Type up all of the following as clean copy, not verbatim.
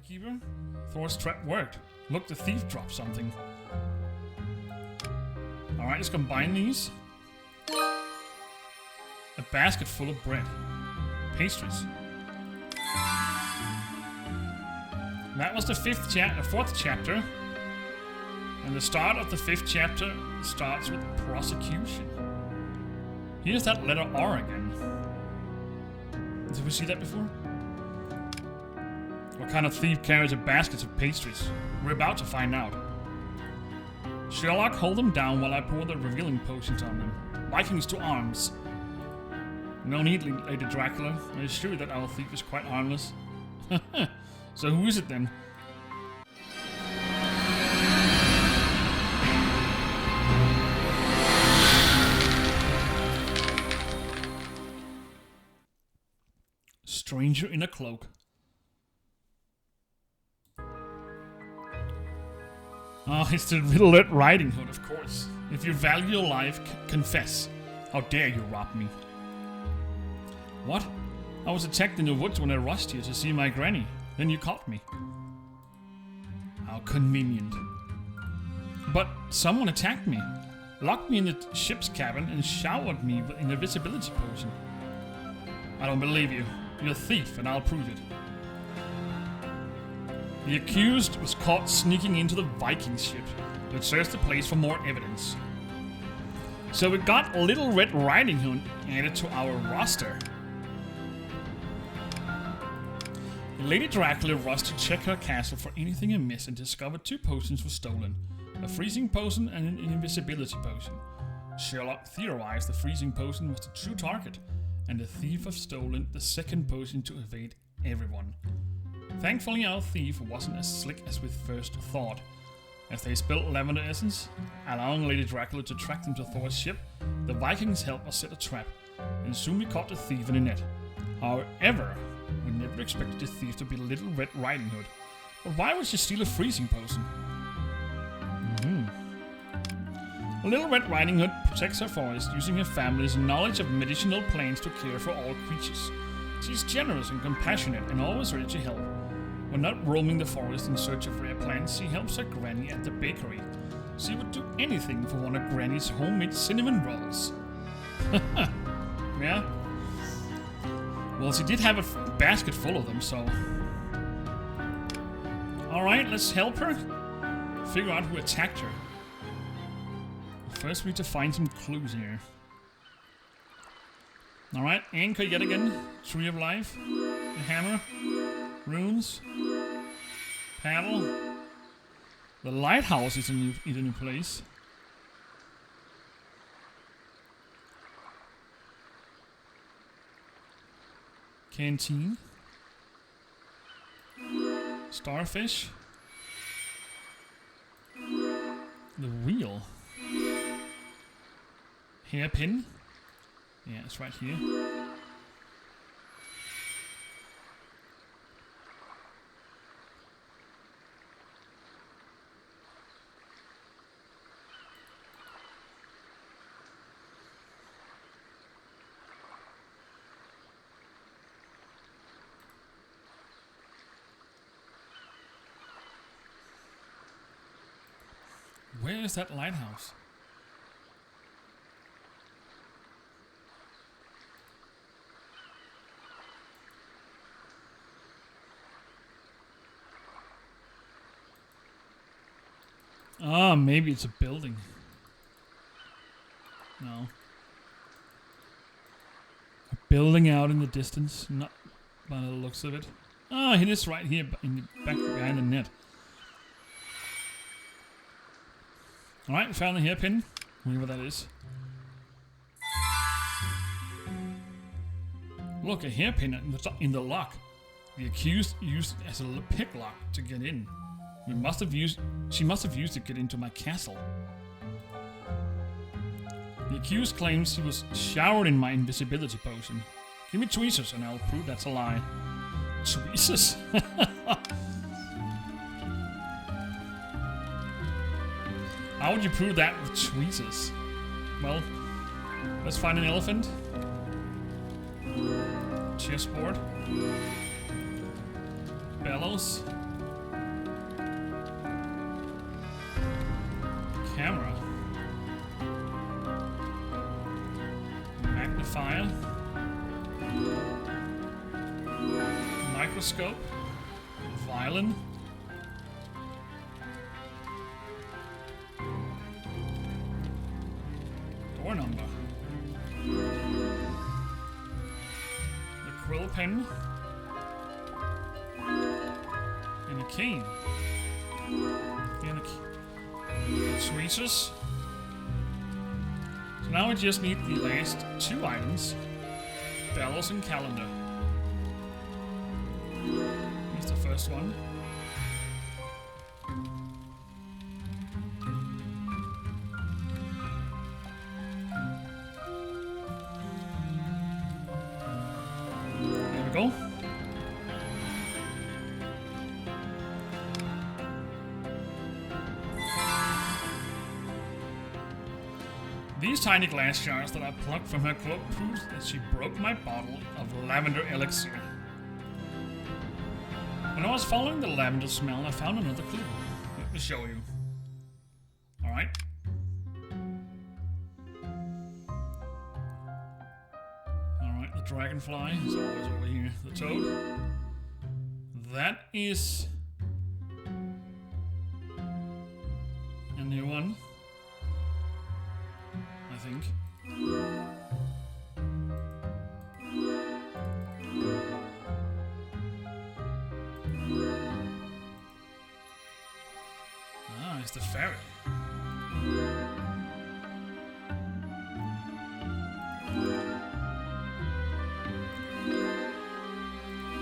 Storykeeper. Thor's trap worked. Look, the thief dropped something. Alright, let's combine these. A basket full of bread. Pastries. That was the fourth chapter. And the start of the fifth chapter starts with prosecution. Here's that letter R again. Did we see that before? What kind of thief carries a basket of pastries? We're about to find out. Sherlock, hold them down while I pour the revealing potions on them. Vikings to arms. No need, Lady Dracula. I assure you that our thief is quite harmless. So who is it then? Stranger in a cloak. Oh, it's the Little Red Riding Hood, of course. If you value your life, confess. How dare you rob me? What? I was attacked in the woods when I rushed here to see my granny. Then you caught me. How convenient. But someone attacked me, locked me in the ship's cabin, and showered me with an invisibility potion. I don't believe you. You're a thief, and I'll prove it. The accused was caught sneaking into the Viking ship. Let's search the place for more evidence. So we got Little Red Riding Hood added to our roster. Lady Dracula rushed to check her castle for anything amiss and discovered 2 potions were stolen. A freezing potion and an invisibility potion. Sherlock theorized the freezing potion was the true target, and the thief have stolen the second potion to evade everyone. Thankfully, our thief wasn't as slick as we first thought. As they spilled lavender essence, allowing Lady Dracula to track them to Thor's ship, the Vikings helped us set a trap, and soon we caught the thief in a net. However, we never expected the thief to be Little Red Riding Hood. But why would she steal a freezing potion? Little Red Riding Hood protects her forest using her family's knowledge of medicinal plants to care for all creatures. She's generous and compassionate and always ready to help. When not roaming the forest in search of rare plants, she helps her granny at the bakery. She would do anything for one of Granny's homemade cinnamon rolls. Yeah? Well, she did have a basket full of them, so... Alright, let's help her figure out who attacked her. First, we need to find some clues here. Alright, anchor yet again. Tree of Life. The hammer. Runes. Paddle. The lighthouse is in a new place. Canteen. Starfish. The wheel. Hairpin. Yeah, it's right here. Where is that lighthouse? Ah, maybe it's a building. No. A building out in the distance, not by the looks of it. Ah, it is right here in the back behind the net. Alright, we found the hairpin. Whatever that is. Look, a hairpin in the lock. The accused used it as a pick lock to get in. She must have used it to get into my castle. The accused claims he was showered in my invisibility potion. Give me tweezers and I'll prove that's a lie. Tweezers? How would you prove that with tweezers? Well, let's find an elephant. Chessboard. Bellows. microscope, violin, door number, the quill pen, and a cane, and tweezers. So now we just need the last two items, bellows and calendar. Here's the first one. There we go. These tiny glass shards that I plucked from her cloak proves that she broke my bottle of lavender elixir. When I was following the lavender smell, I found another clue. Let me show you. Alright. Alright, the dragonfly is always over here. The toad. That is a new one, I think. Ah, it's the ferry.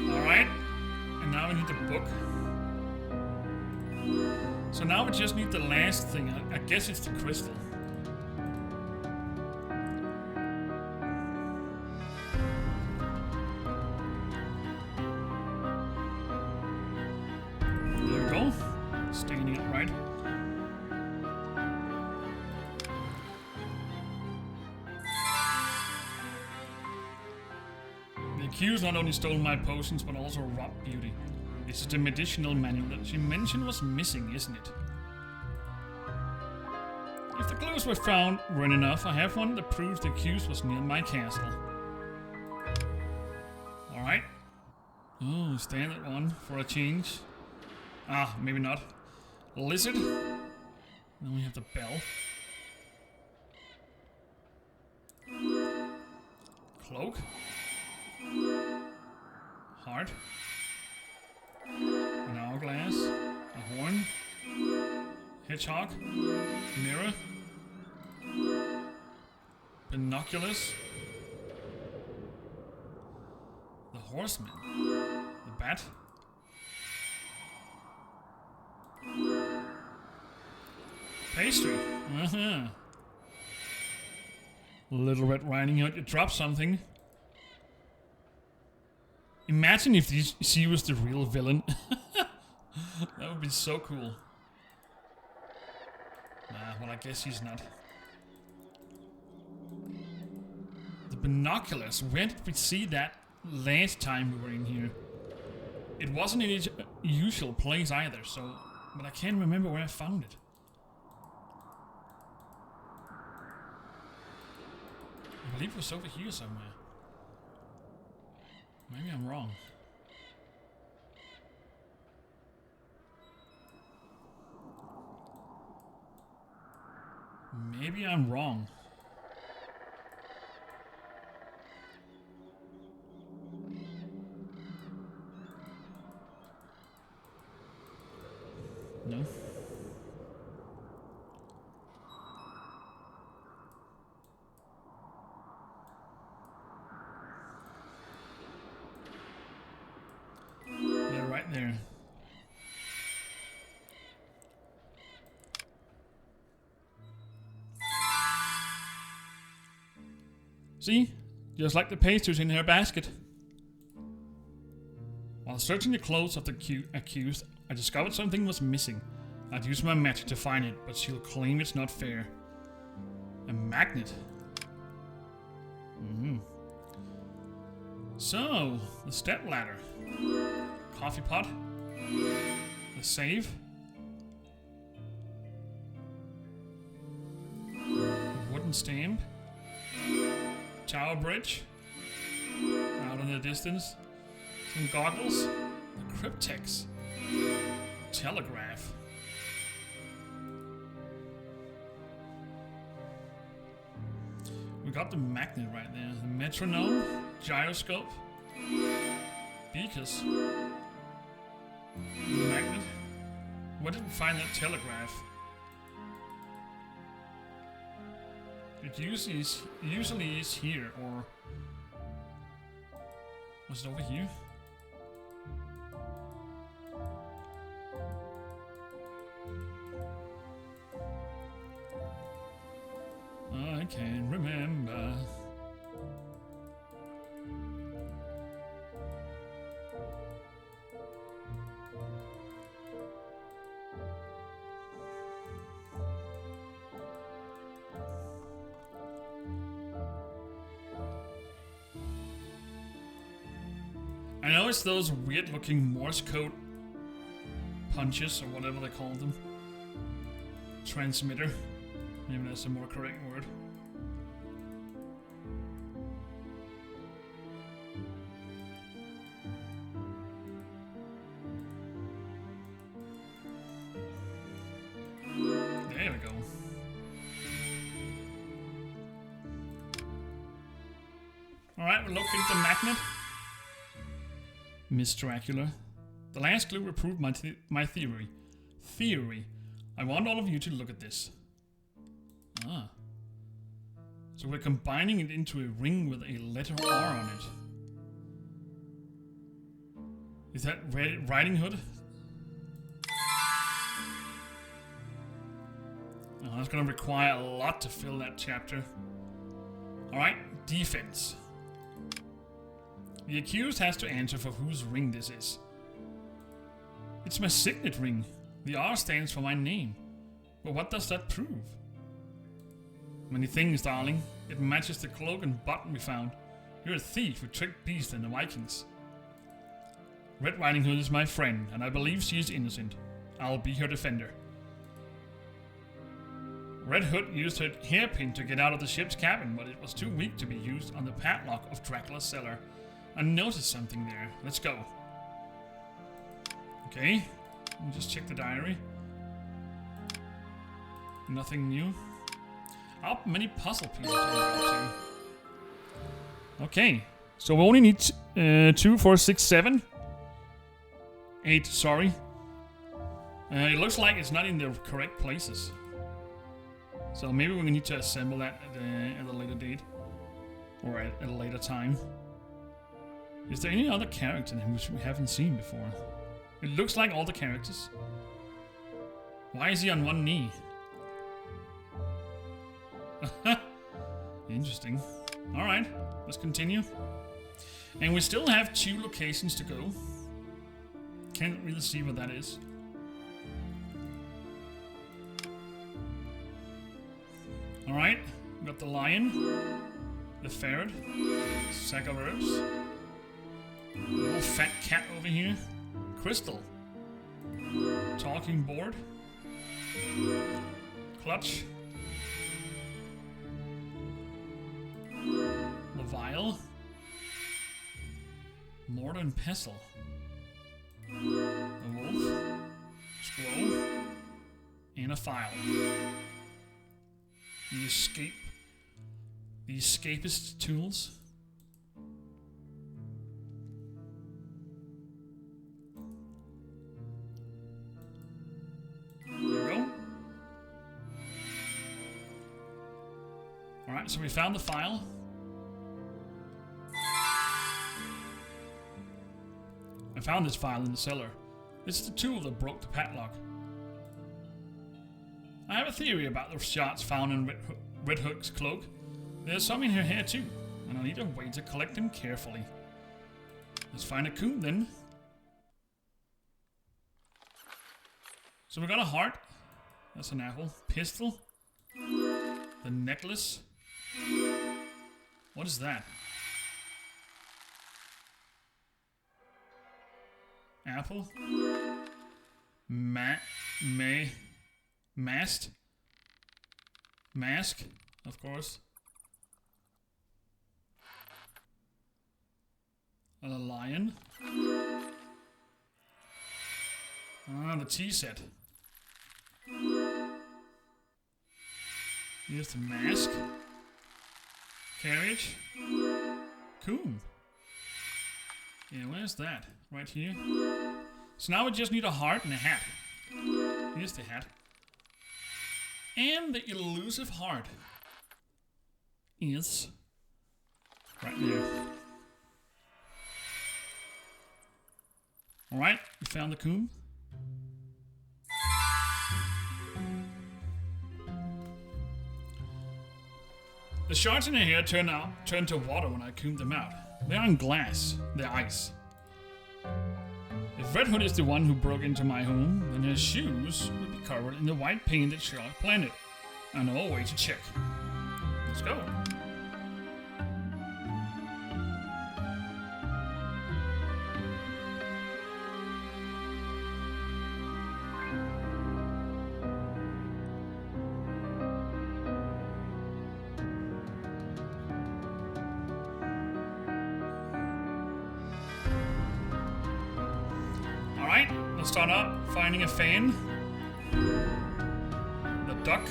Alright, and now we need the book. So now we just need the last thing. I guess it's the crystal. Staining it right. The accused not only stole my potions but also robbed Beauty. This is the medicinal manual that she mentioned was missing, isn't it? If the clues were found weren't enough, I have one that proves the accused was near my castle. Alright. Oh, standard one for a change. Ah, maybe not. Lizard. Then we have the bell. Cloak. Heart. An hourglass. A horn. Hedgehog. Mirror. Binoculars. The horseman. The bat. Pastry. Uh-huh. Little Red Riding Hood, you dropped something. Imagine if she was the real villain. That would be so cool. Nah, well I guess she's not. The binoculars, where did we see that last time we were in here? It wasn't in its usual place either, so... But I can't remember where I found it. I believe it was over here somewhere. Maybe I'm wrong. Maybe I'm wrong. No. They're right there. See? Just like the pastries in her basket. While searching the clothes of the accused, I discovered something was missing. I'd used my magic to find it, but she'll claim it's not fair. A magnet. So, the step ladder. Coffee pot. The save. A wooden stamp. Tower bridge. Out in the distance. Some goggles. The cryptex. Telegraph. We got the magnet right there. The metronome, gyroscope, beakers, magnet. Where did we find that telegraph? It usually is here, or was it over here? I can't remember. I know it's those weird looking Morse code punches or whatever they call them. Transmitter. Maybe that's a more correct word. There we go. Alright, we're locating the magnet. Miss Dracula. The last clue will prove my theory. I want all of you to look at this. Ah. So we're combining it into a ring with a letter R on it. Is that Riding Hood? Oh, that's gonna require a lot to fill that chapter. Alright, defense. The accused has to answer for whose ring this is. It's my signet ring. The R stands for my name. But what does that prove? Many things, darling. It matches the cloak and button we found. You're a thief who tricked Beast and the Vikings. Red Riding Hood is my friend, and I believe she is innocent. I'll be her defender. Red Hood used her hairpin to get out of the ship's cabin, but it was too weak to be used on the padlock of Dracula's cellar. I noticed something there. Let's go. Okay. Let me just check the diary. Nothing new. How many puzzle pieces do we have to? Okay. So we only need 2, 4, 6, 7. 8, sorry. It looks like it's not in the correct places. So maybe we need to assemble that at a later date. Or at a later time. Is there any other character which we haven't seen before? It looks like all the characters. Why is he on one knee? Interesting. Alright, let's continue. And we still have 2 locations to go. Can't really see what that is. Alright, we got the lion, the ferret, sack of herbs, little fat cat over here, crystal, talking board, clutch, the vial, mortar and pestle, a wolf, scroll, and a file. The escapist tools. There we go. Alright, so we found the file. I found this file in the cellar. It's the tool that broke the padlock. I have a theory about the shards found in Red Hood's cloak. There's some in her hair too, and I need a way to collect them carefully. Let's find a coon then. So we got a heart. That's an apple. Pistol. The necklace. What is that? Apple. Mast. Mask, of course. A lion. Ah, the tea set. Here's the mask. Carriage. Cool. Yeah, where's that? Right here. So now we just need a heart and a hat. Here's the hat. And the elusive heart is right there. Alright, we found the comb. The shards in her hair turn to water when I comb them out. They aren't glass, they're ice. If Red Hood is the one who broke into my home, then his shoes will be covered in the white paint that Sherlock planted. I know a way to check. Let's go. Alright, let's start out finding a fan. The duck.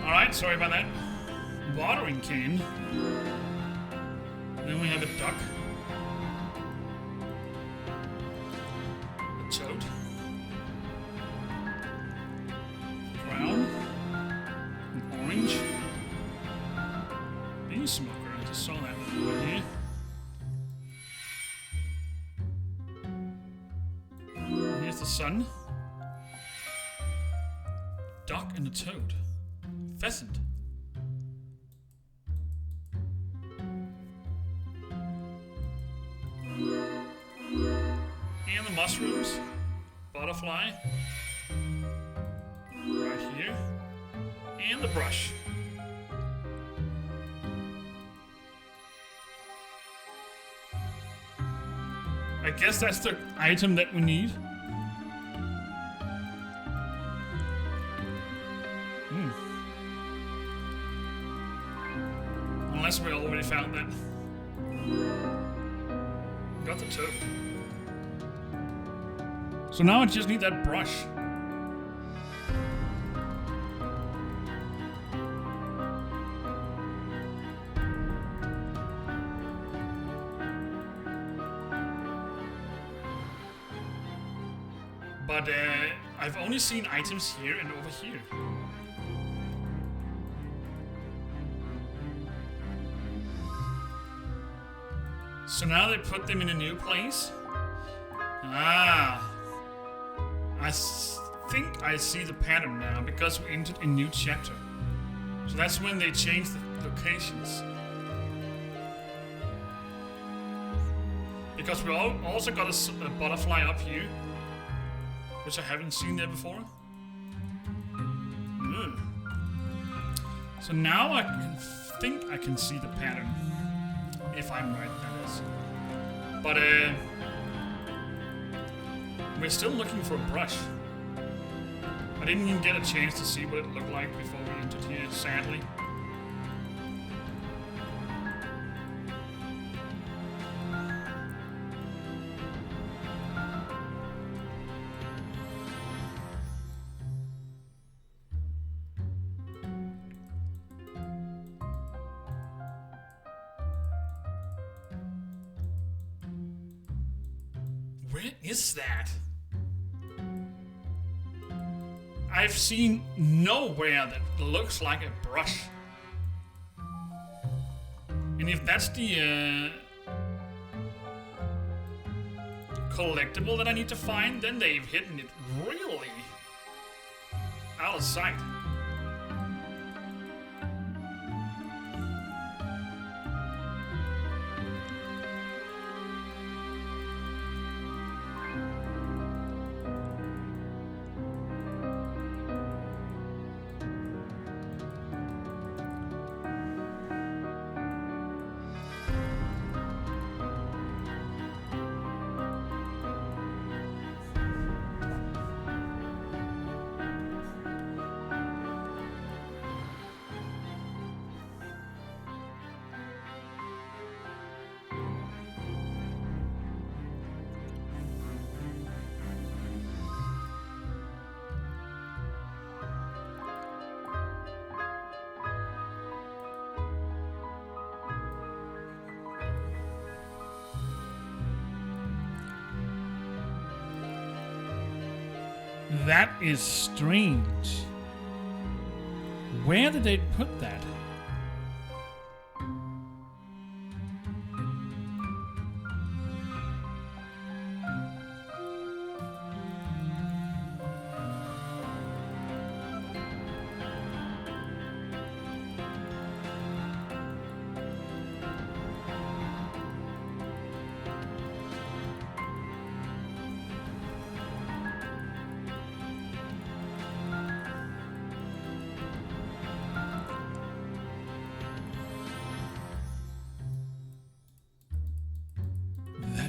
Alright, sorry about that. Watering can. Then we have a duck. A toad. Brown. An orange. Bee smoker, I just saw that right here. Here's the sun. Duck and a toad. Pheasant. And the mushrooms. Butterfly. Right here. And the brush. I guess that's the item that we need. Unless we already found that. Got the toad. So now I just need that brush. But I've only seen items here and over here. So now they put them in a new place. Ah. I think I see the pattern now because we entered a new chapter. So that's when they changed the locations. Because we also got a butterfly up here, which I haven't seen there before. So now I think I can see the pattern. If I'm right, that is. But we're still looking for a brush. I didn't even get a chance to see what it looked like before we entered here, sadly. Where is that? I've seen nowhere that looks like a brush. And if that's the collectible that I need to find, then they've hidden it really out of sight. That is strange. Where did they put that?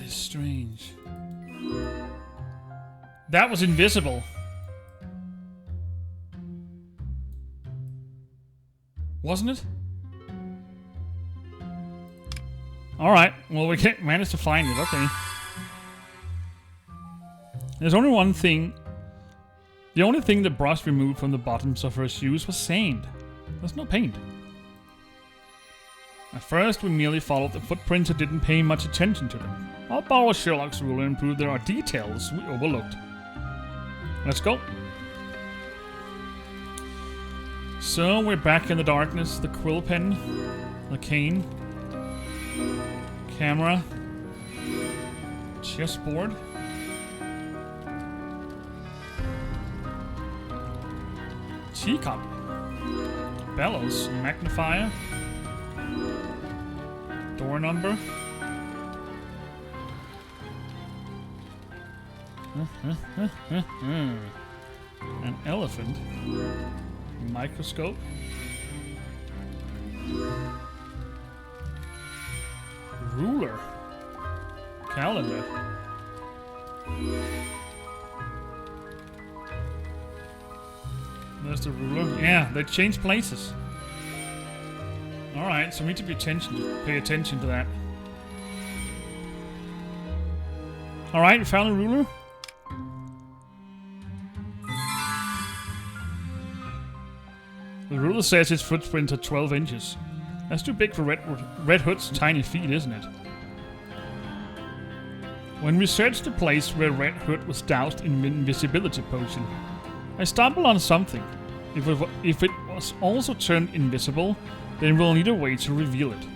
Strange. That was invisible. Wasn't it? Alright, well we managed to find it, okay. There's only one thing. The only thing the brush removed from the bottoms of her shoes was sand. There's no paint. At first we merely followed the footprints and didn't pay much attention to them. I'll borrow Sherlock's ruler and prove there are details we overlooked. Let's go. So we're back in the darkness. The quill pen, the cane, camera, chessboard, teacup, bellows, magnifier, door number. An elephant. Microscope. Ruler. Calendar. There's the ruler. Yeah, they changed places. Alright, so we need to pay attention to that. Alright, we found a ruler. The ruler says its footprints are 12 inches. That's too big for Red Hood's tiny feet, isn't it? When we searched the place where Red Hood was doused in invisibility potion, I stumbled on something. If it was also turned invisible, then we'll need a way to reveal it.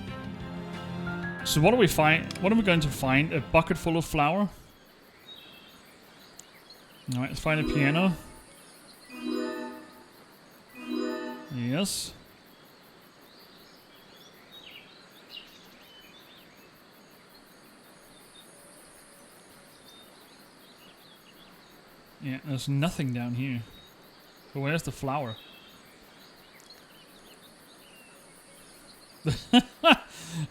So what do we find? What are we going to find? A bucket full of flour? Alright, let's find a piano. Yes. Yeah, there's nothing down here. So where's the flower?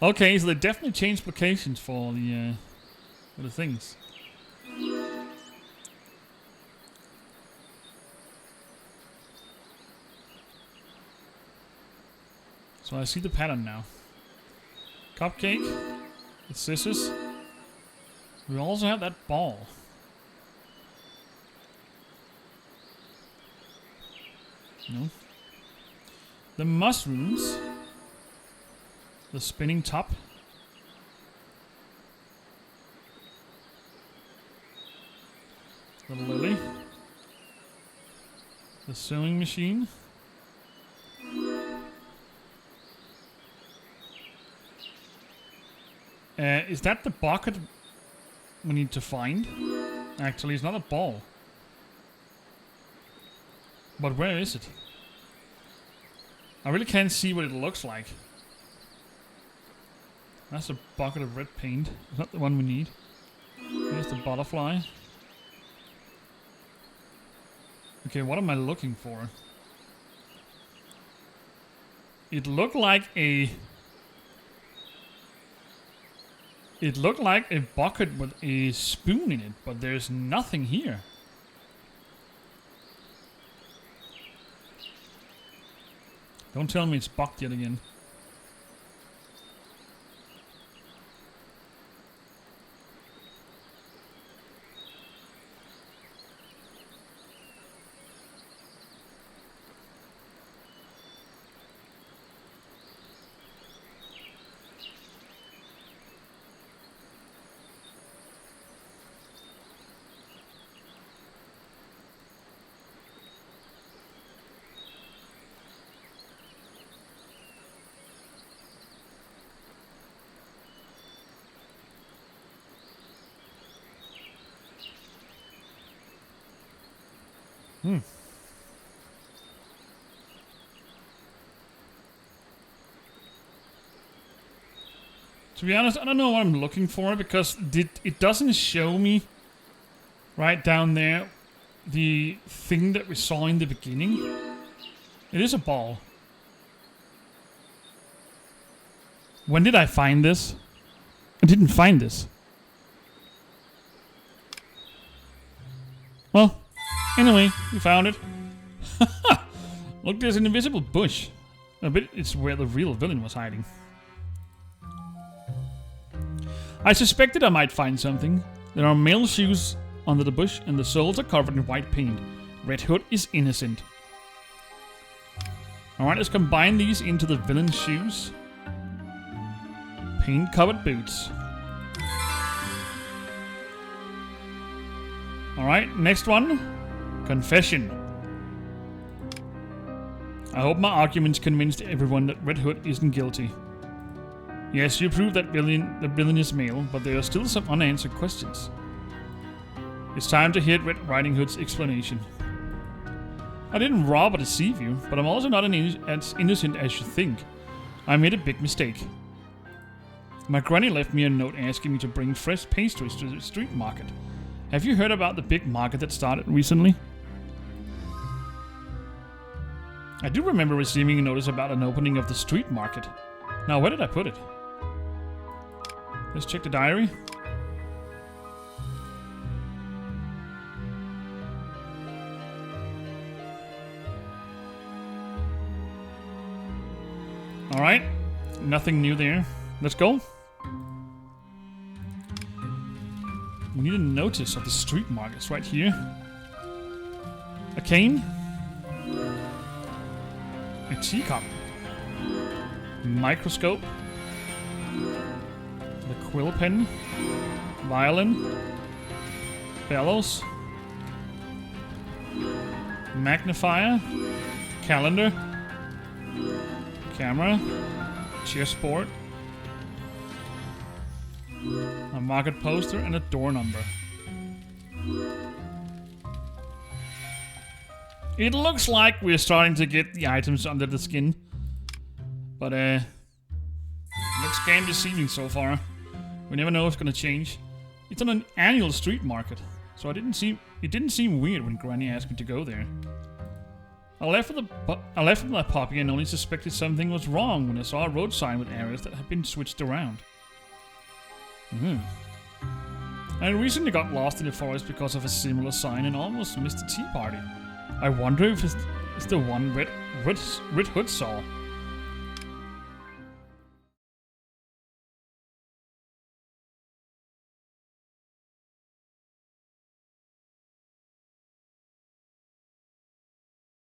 Okay, so they definitely changed locations for the things. So I see the pattern now. Cupcake, with scissors. We also have that ball. No. The mushrooms. The spinning top. The lily. The sewing machine. Is that the bucket we need to find. Actually, it's not a ball. But where is it? I really can't see what it looks like. That's a bucket of red paint. It's not the one we need. Here's the butterfly. Okay, what am I looking for? It looked like a... It looked like a bucket with a spoon in it, but there's nothing here. Don't tell me it's bugged yet again. To be honest, I don't know what I'm looking for because it doesn't show me right down there the thing that we saw in the beginning. It is a ball. When did I find this? I didn't find this. Well, anyway, we found it. Look, there's an invisible bush. I bet it's where the real villain was hiding. I suspected I might find something. There are male shoes under the bush and the soles are covered in white paint. Red Hood is innocent. Alright, let's combine these into the villain's shoes. Paint-covered boots. Alright, next one. Confession. I hope my arguments convinced everyone that Red Hood isn't guilty. Yes, you proved that the villain is male, but there are still some unanswered questions. It's time to hear Red Riding Hood's explanation. I didn't rob or deceive you, but I'm also not as innocent as you think. I made a big mistake. My granny left me a note asking me to bring fresh pastries to the street market. Have you heard about the big market that started recently? I do remember receiving a notice about an opening of the street market. Now, where did I put it? Let's check the diary. Alright, nothing new there. Let's go. We need a notice of the street markets right here. A cane. A teacup. Microscope. The quill pen. Violin. Bellows. Magnifier. Calendar. Camera. Chessboard. A market poster and a door number. It looks like we're starting to get the items under the skin. But looks kind of deceiving so far. We never know if it's gonna change. It's on an annual street market, so it didn't seem weird when Granny asked me to go there. I left with my puppy and only suspected something was wrong when I saw a road sign with areas that had been switched around. I recently got lost in the forest because of a similar sign and almost missed the tea party. I wonder if it's the one Red Hood saw.